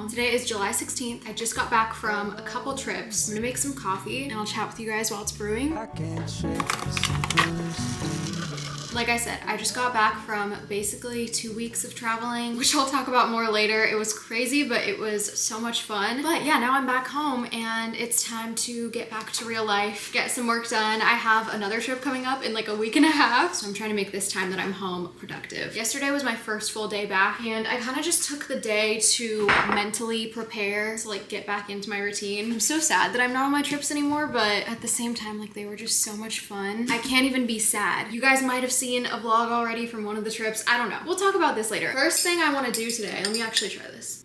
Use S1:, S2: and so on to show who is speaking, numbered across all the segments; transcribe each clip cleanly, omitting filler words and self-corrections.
S1: channel. Today is July 16th. I just got back from a couple trips. I'm gonna make some coffee and I'll chat with you guys while it's brewing. Like I said, I just got back from basically 2 weeks of traveling, which I'll talk about more later. It was crazy, but it was so much fun. But yeah, now I'm back home and it's time to get back to real life, get some work done. I have another trip coming up in like a week and a half, so I'm trying to make this time that I'm home productive. Yesterday was my first full day back and I kind of just took the day to mentally prepare to like get back into my routine. I'm so sad that I'm not on my trips anymore, but at the same time, like they were just so much fun. I can't even be sad. You guys might have seen a vlog already from one of the trips. I don't know. We'll talk about this later. First thing I want to do today, let me actually try this.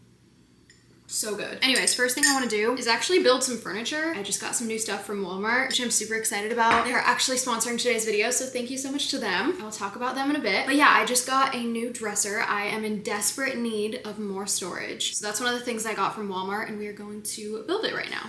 S1: So good. Anyways, first thing I want to do is actually build some furniture. I just got some new stuff from Walmart, which I'm super excited about. They're actually sponsoring today's video, so thank you so much to them. I will talk about them in a bit. But yeah, I just got a new dresser. I am in desperate need of more storage. So that's one of the things I got from Walmart, and we are going to build it right now.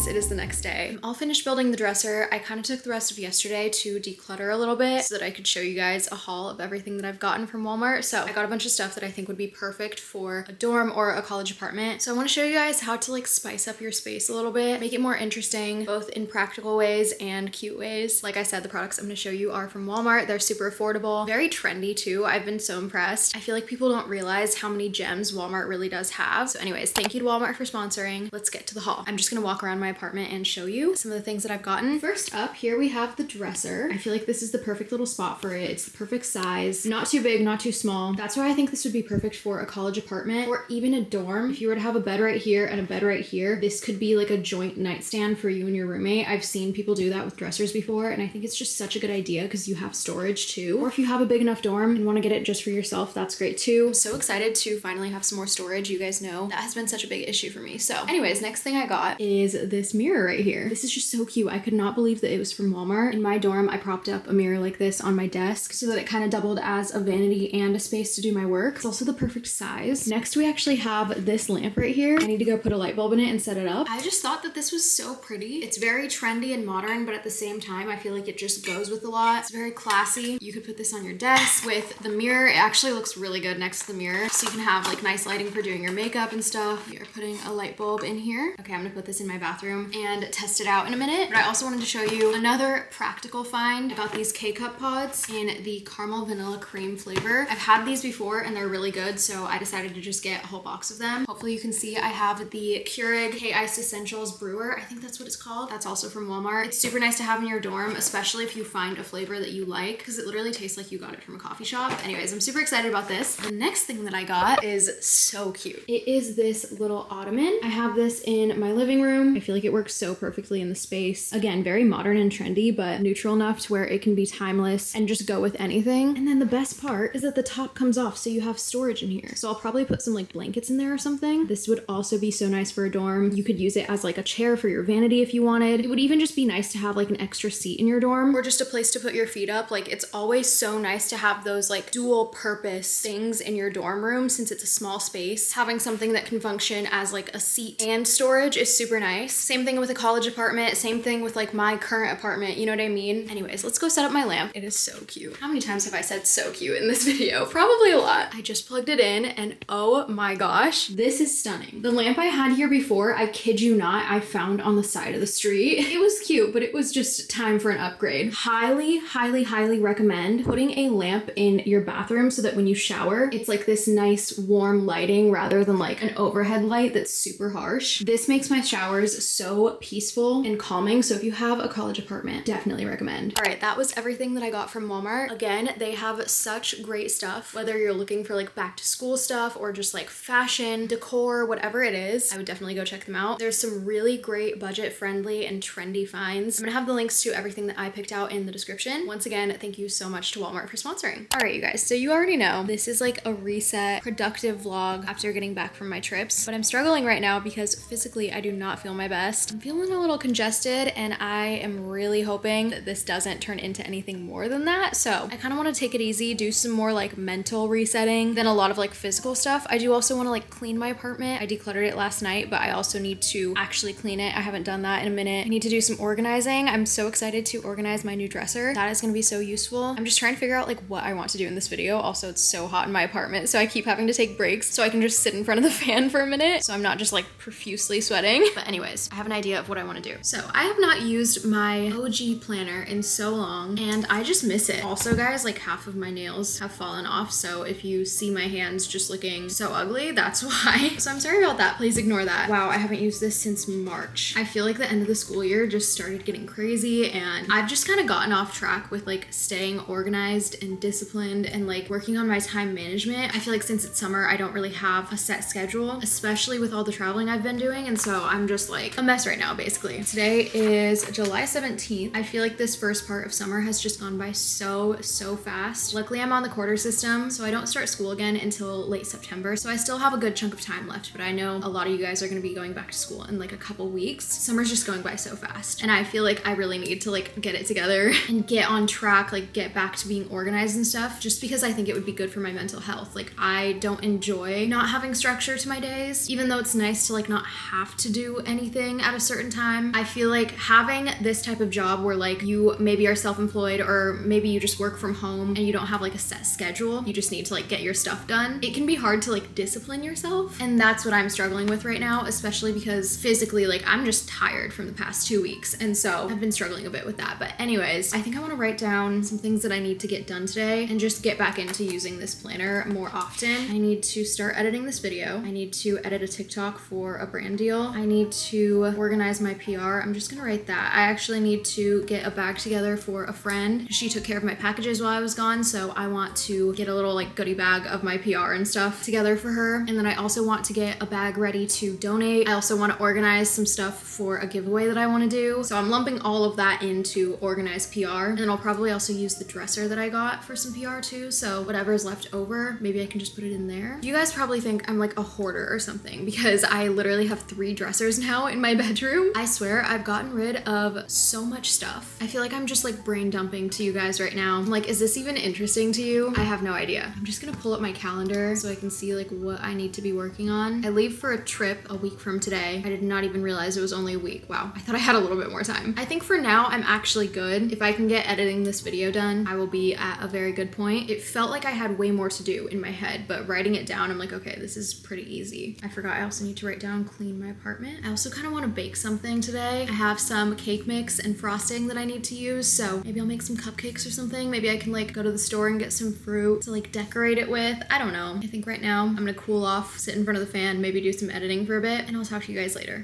S1: It is the next day. I'm all finished building the dresser. I kind of took the rest of yesterday to declutter a little bit so that I could show you guys a haul of everything that I've gotten from Walmart. So I got a bunch of stuff that I think would be perfect for a dorm or a college apartment. So I want to show you guys how to like spice up your space a little bit, make it more interesting, both in practical ways and cute ways. Like I said, the products I'm going to show you are from Walmart. They're super affordable, very trendy too. I've been so impressed. I feel like people don't realize how many gems Walmart really does have. So anyways, thank you to Walmart for sponsoring. Let's get to the haul. I'm just going to walk around my apartment and show you some of the things that I've gotten. First up, here we have the dresser. I feel like this is the perfect little spot for it. It's the perfect size, not too big, not too small. That's why I think this would be perfect for a college apartment or even a dorm. If you were to have a bed right here and a bed right here, this could be like a joint nightstand for you and your roommate. I've seen people do that with dressers before, and I think it's just such a good idea because you have storage too. Or if you have a big enough dorm and want to get it just for yourself, that's great too. I'm so excited to finally have some more storage. You guys know that has been such a big issue for me. So anyways, next thing I got is this mirror right here. This is just so cute. I could not believe that it was from Walmart. In my dorm, I propped up a mirror like this on my desk so that it kind of doubled as a vanity and a space to do my work. It's also the perfect size. Next, we actually have this lamp right here. I need to go put a light bulb in it and set it up. I just thought that this was so pretty. It's very trendy and modern, but at the same time, I feel like it just goes with a lot. It's very classy. You could put this on your desk with the mirror. It actually looks really good next to the mirror. So you can have like nice lighting for doing your makeup and stuff. You're putting a light bulb in here. Okay, I'm gonna put this in my bathroom and test it out in a minute. But I also wanted to show you another practical find about these K-cup pods in the caramel vanilla cream flavor. I've had these before and they're really good, so I decided to just get a whole box of them. Hopefully you can see I have the Keurig K-Iced Essentials Brewer. I think that's what it's called. That's also from Walmart. It's super nice to have in your dorm, especially if you find a flavor that you like, because it literally tastes like you got it from a coffee shop. Anyways, I'm super excited about this. The next thing that I got is so cute. It is this little ottoman. I have this in my living room. I feel like it works so perfectly in the space. Again, very modern and trendy, but neutral enough to where it can be timeless and just go with anything. And then the best part is that the top comes off, so you have storage in here. So I'll probably put some like blankets in there or something. This would also be so nice for a dorm. You could use it as like a chair for your vanity if you wanted. It would even just be nice to have like an extra seat in your dorm or just a place to put your feet up. Like it's always so nice to have those like dual purpose things in your dorm room since it's a small space. Having something that can function as like a seat and storage is super nice. Same thing with a college apartment, same thing with like my current apartment, you know what I mean? Anyways, let's go set up my lamp. It is so cute. How many times have I said so cute in this video? Probably a lot. I just plugged it in and oh my gosh, this is stunning. The lamp I had here before, I kid you not, I found on the side of the street. It was cute, but it was just time for an upgrade. Highly, highly, highly recommend putting a lamp in your bathroom so that when you shower, it's like this nice warm lighting rather than like an overhead light that's super harsh. This makes my showers so peaceful and calming. So if you have a college apartment, definitely recommend. All right, that was everything that I got from Walmart. Again, they have such great stuff. Whether you're looking for like back to school stuff or just like fashion, decor, whatever it is, I would definitely go check them out. There's some really great budget friendly and trendy finds. I'm gonna have the links to everything that I picked out in the description. Once again, thank you so much to Walmart for sponsoring. All right, you guys, so you already know this is like a reset, productive vlog after getting back from my trips, but I'm struggling right now because physically I do not feel my best. I'm feeling a little congested and I am really hoping that this doesn't turn into anything more than that. So I kind of want to take it easy, do some more like mental resetting than a lot of like physical stuff. I do also want to like clean my apartment. I decluttered it last night, but I also need to actually clean it. I haven't done that in a minute. I need to do some organizing. I'm so excited to organize my new dresser. That is going to be so useful. I'm just trying to figure out like what I want to do in this video. Also, it's so hot in my apartment, so I keep having to take breaks so I can just sit in front of the fan for a minute so I'm not just like profusely sweating. But anyways, I have an idea of what I want to do. So I have not used my OG planner in so long and I just miss it. Also guys, like half of my nails have fallen off, so if you see my hands just looking so ugly, that's why. So I'm sorry about that, please ignore that. Wow, I haven't used this since March. I feel like the end of the school year just started getting crazy and I've just kind of gotten off track with like staying organized and disciplined and like working on my time management. I feel like since it's summer, I don't really have a set schedule, especially with all the traveling I've been doing, and so I'm just like a mess right now basically. Today is July 17th. I feel like this first part of summer has just gone by so fast. Luckily I'm on the quarter system, so I don't start school again until late September, so I still have a good chunk of time left, but I know a lot of you guys are going to be going back to school in like a couple weeks. Summer's just going by so fast and I feel like I really need to like get it together and get on track, like get back to being organized and stuff, just because I think it would be good for my mental health. Like I don't enjoy not having structure to my days, even though it's nice to like not have to do anything at a certain time. I feel like having this type of job where like you maybe are self-employed or maybe you just work from home and you don't have like a set schedule, you just need to like get your stuff done. It can be hard to like discipline yourself, and that's what I'm struggling with right now, especially because physically like I'm just tired from the past 2 weeks, and so I've been struggling a bit with that. But anyways, I think I want to write down some things that I need to get done today and just get back into using this planner more often. I need to start editing this video. I need to edit a TikTok for a brand deal. I need to organize my PR. I'm just gonna write that. I actually need to get a bag together for a friend. She took care of my packages while I was gone, so I want to get a little like goodie bag of my PR and stuff together for her. And then I also want to get a bag ready to donate. I also want to organize some stuff for a giveaway that I want to do. So I'm lumping all of that into organized PR. And then I'll probably also use the dresser that I got for some PR too. So whatever is left over, maybe I can just put it in there. You guys probably think I'm like a hoarder or something because I literally have 3 dressers now in my bedroom. I swear I've gotten rid of so much stuff. I feel like I'm just like brain dumping to you guys right now. I'm like, is this even interesting to you? I have no idea. I'm just gonna pull up my calendar so I can see like what I need to be working on. I leave for a trip a week from today. I did not even realize it was only a week. Wow, I thought I had a little bit more time. I think for now I'm actually good. If I can get editing this video done, I will be at a very good point. It felt like I had way more to do in my head, but writing it down, I'm like, okay, this is pretty easy. I forgot I also need to write down clean my apartment. I also kind of want to bake something today. I have some cake mix and frosting that I need to use, so maybe I'll make some cupcakes or something. Maybe I can like go to the store and get some fruit to like decorate it with. I don't know. I think right now I'm gonna cool off, sit in front of the fan, maybe do some editing for a bit, and I'll talk to you guys later.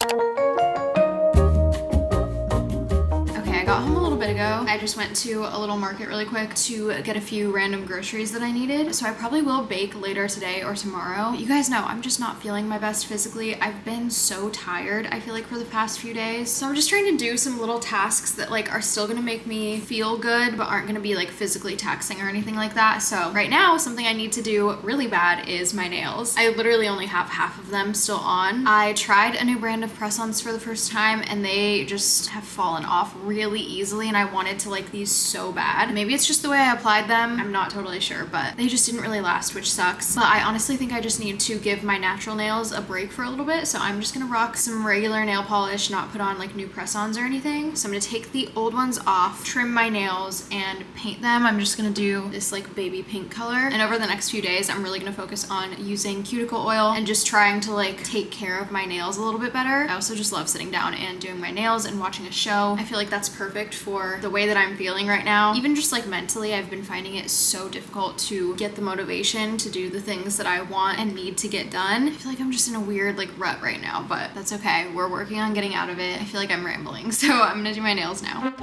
S1: I got home a little bit ago. I just went to a little market really quick to get a few random groceries that I needed. So I probably will bake later today or tomorrow. You guys know I'm just not feeling my best physically. I've been so tired, I feel like, for the past few days. So I'm just trying to do some little tasks that like are still gonna make me feel good but aren't gonna be like physically taxing or anything like that. So right now, something I need to do really bad is my nails. I literally only have half of them still on. I tried a new brand of press-ons for the first time and they just have fallen off really easily, and I wanted to like these so bad. Maybe it's just the way I applied them, I'm not totally sure, but they just didn't really last, which sucks. But I honestly think I just need to give my natural nails a break for a little bit, so I'm just gonna rock some regular nail polish, not put on like new press-ons or anything. So I'm gonna take the old ones off, trim my nails, and paint them. I'm just gonna do this like baby pink color, and over the next few days I'm really gonna focus on using cuticle oil and just trying to like take care of my nails a little bit better. I also just love sitting down and doing my nails and watching a show. I feel like that's perfect for the way that I'm feeling right now. Even just like mentally, I've been finding it so difficult to get the motivation to do the things that I want and need to get done. I feel like I'm just in a weird like rut right now, but that's okay. We're working on getting out of it. I feel like I'm rambling, so I'm gonna do my nails now.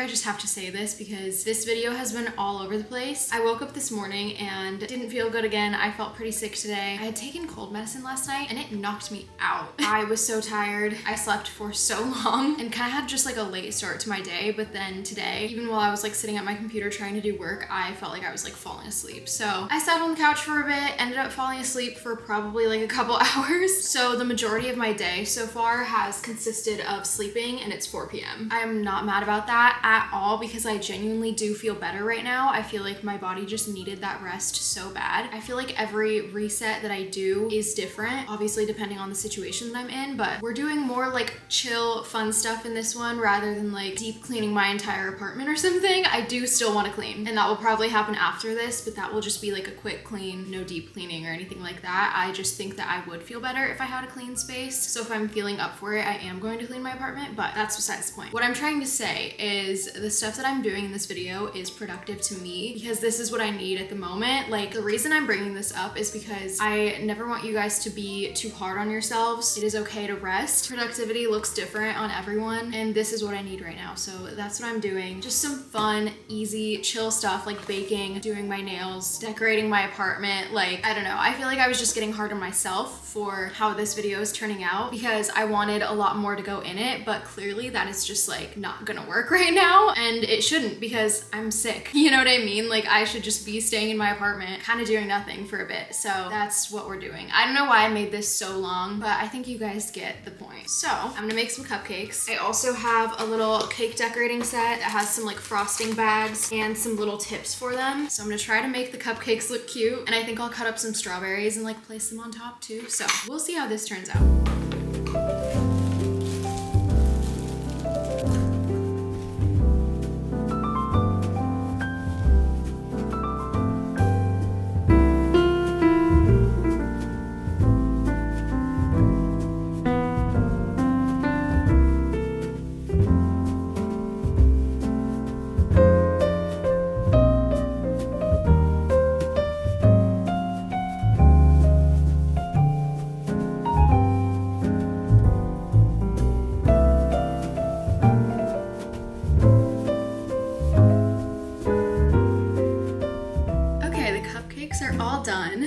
S1: just have to say this because this video has been all over the place. I woke up this morning and didn't feel good again. I felt pretty sick today. I had taken cold medicine last night and it knocked me out. I was so tired. I slept for so long and kind of had just like a late start to my day. But then today, even while I was like sitting at my computer trying to do work, I felt like I was like falling asleep. So I sat on the couch for a bit, ended up falling asleep for probably like a couple hours. So the majority of my day so far has consisted of sleeping, and it's 4 p.m. I am not mad about that at all because I genuinely do feel better right now. I feel like my body just needed that rest so bad. I feel like every reset that I do is different, obviously depending on the situation that I'm in, but we're doing more like chill, fun stuff in this one rather than like deep cleaning my entire apartment or something. I do still want to clean, and that will probably happen after this, but that will just be like a quick clean, no deep cleaning or anything like that. I just think that I would feel better if I had a clean space. So if I'm feeling up for it, I am going to clean my apartment, but that's besides the point. What I'm trying to say is the stuff that I'm doing in this video is productive to me because this is what I need at the moment. Like, the reason I'm bringing this up is because I never want you guys to be too hard on yourselves. It is okay to rest. Productivity looks different on everyone, and this is what I need right now. So that's what I'm doing. Just some fun, easy, chill stuff like baking, doing my nails, decorating my apartment. Like, I don't know. I feel like I was just getting hard on myself for how this video is turning out because I wanted a lot more to go in it, but clearly that is just like not gonna work right now, and it shouldn't because I'm sick. You know what I mean? Like, I should just be staying in my apartment, kind of doing nothing for a bit. So that's what we're doing. I don't know why I made this so long, but I think you guys get the point. So I'm gonna make some cupcakes. I also have a little cake decorating set that has some like frosting bags and some little tips for them. So I'm gonna try to make the cupcakes look cute, and I think I'll cut up some strawberries and like place them on top too. So we'll see how this turns out.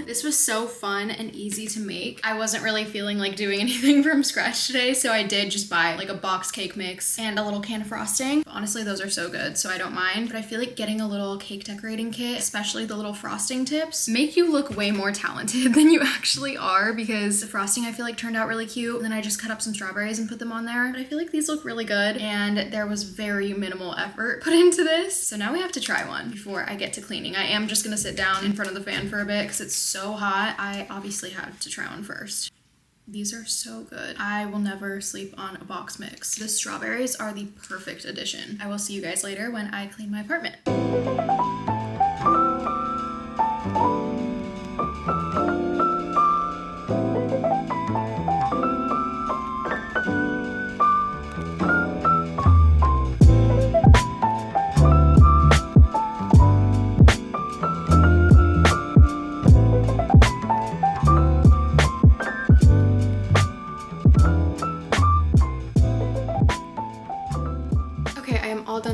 S1: This was so fun and easy to make. I wasn't really feeling like doing anything from scratch today, so I did just buy like a box cake mix and a little can of frosting. Honestly, those are so good, so I don't mind. But I feel like getting a little cake decorating kit, especially the little frosting tips, make you look way more talented than you actually are, because the frosting I feel like turned out really cute. And then I just cut up some strawberries and put them on there. But I feel like these look really good, and there was very minimal effort put into this. So now we have to try one before I get to cleaning. I am just gonna sit down in front of the fan for a bit because it's so hot. I obviously had to try one first. These are so good. I will never sleep on a box mix. The strawberries are the perfect addition. I will see you guys later when I clean my apartment.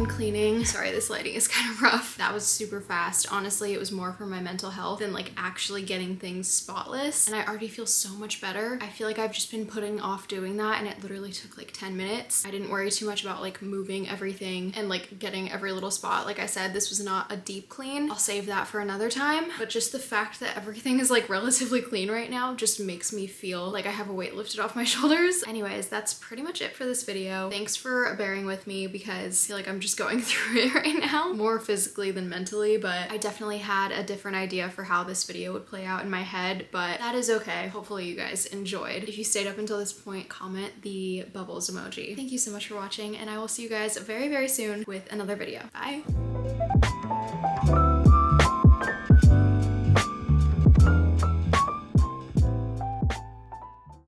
S1: Cleaning. Sorry, this lighting is kind of rough. That was super fast. Honestly, it was more for my mental health than like actually getting things spotless. And I already feel so much better. I feel like I've just been putting off doing that, and it literally took like 10 minutes. I didn't worry too much about like moving everything and like getting every little spot. Like I said, this was not a deep clean. I'll save that for another time. But just the fact that everything is like relatively clean right now just makes me feel like I have a weight lifted off my shoulders. Anyways, that's pretty much it for this video. Thanks for bearing with me because I feel like I'm just going through it right now, more physically than mentally, but I definitely had a different idea for how this video would play out in my head, but that is okay. Hopefully you guys enjoyed. If you stayed up until this point, comment the bubbles emoji. Thank you so much for watching, and I will see you guys very, very soon with another video. Bye.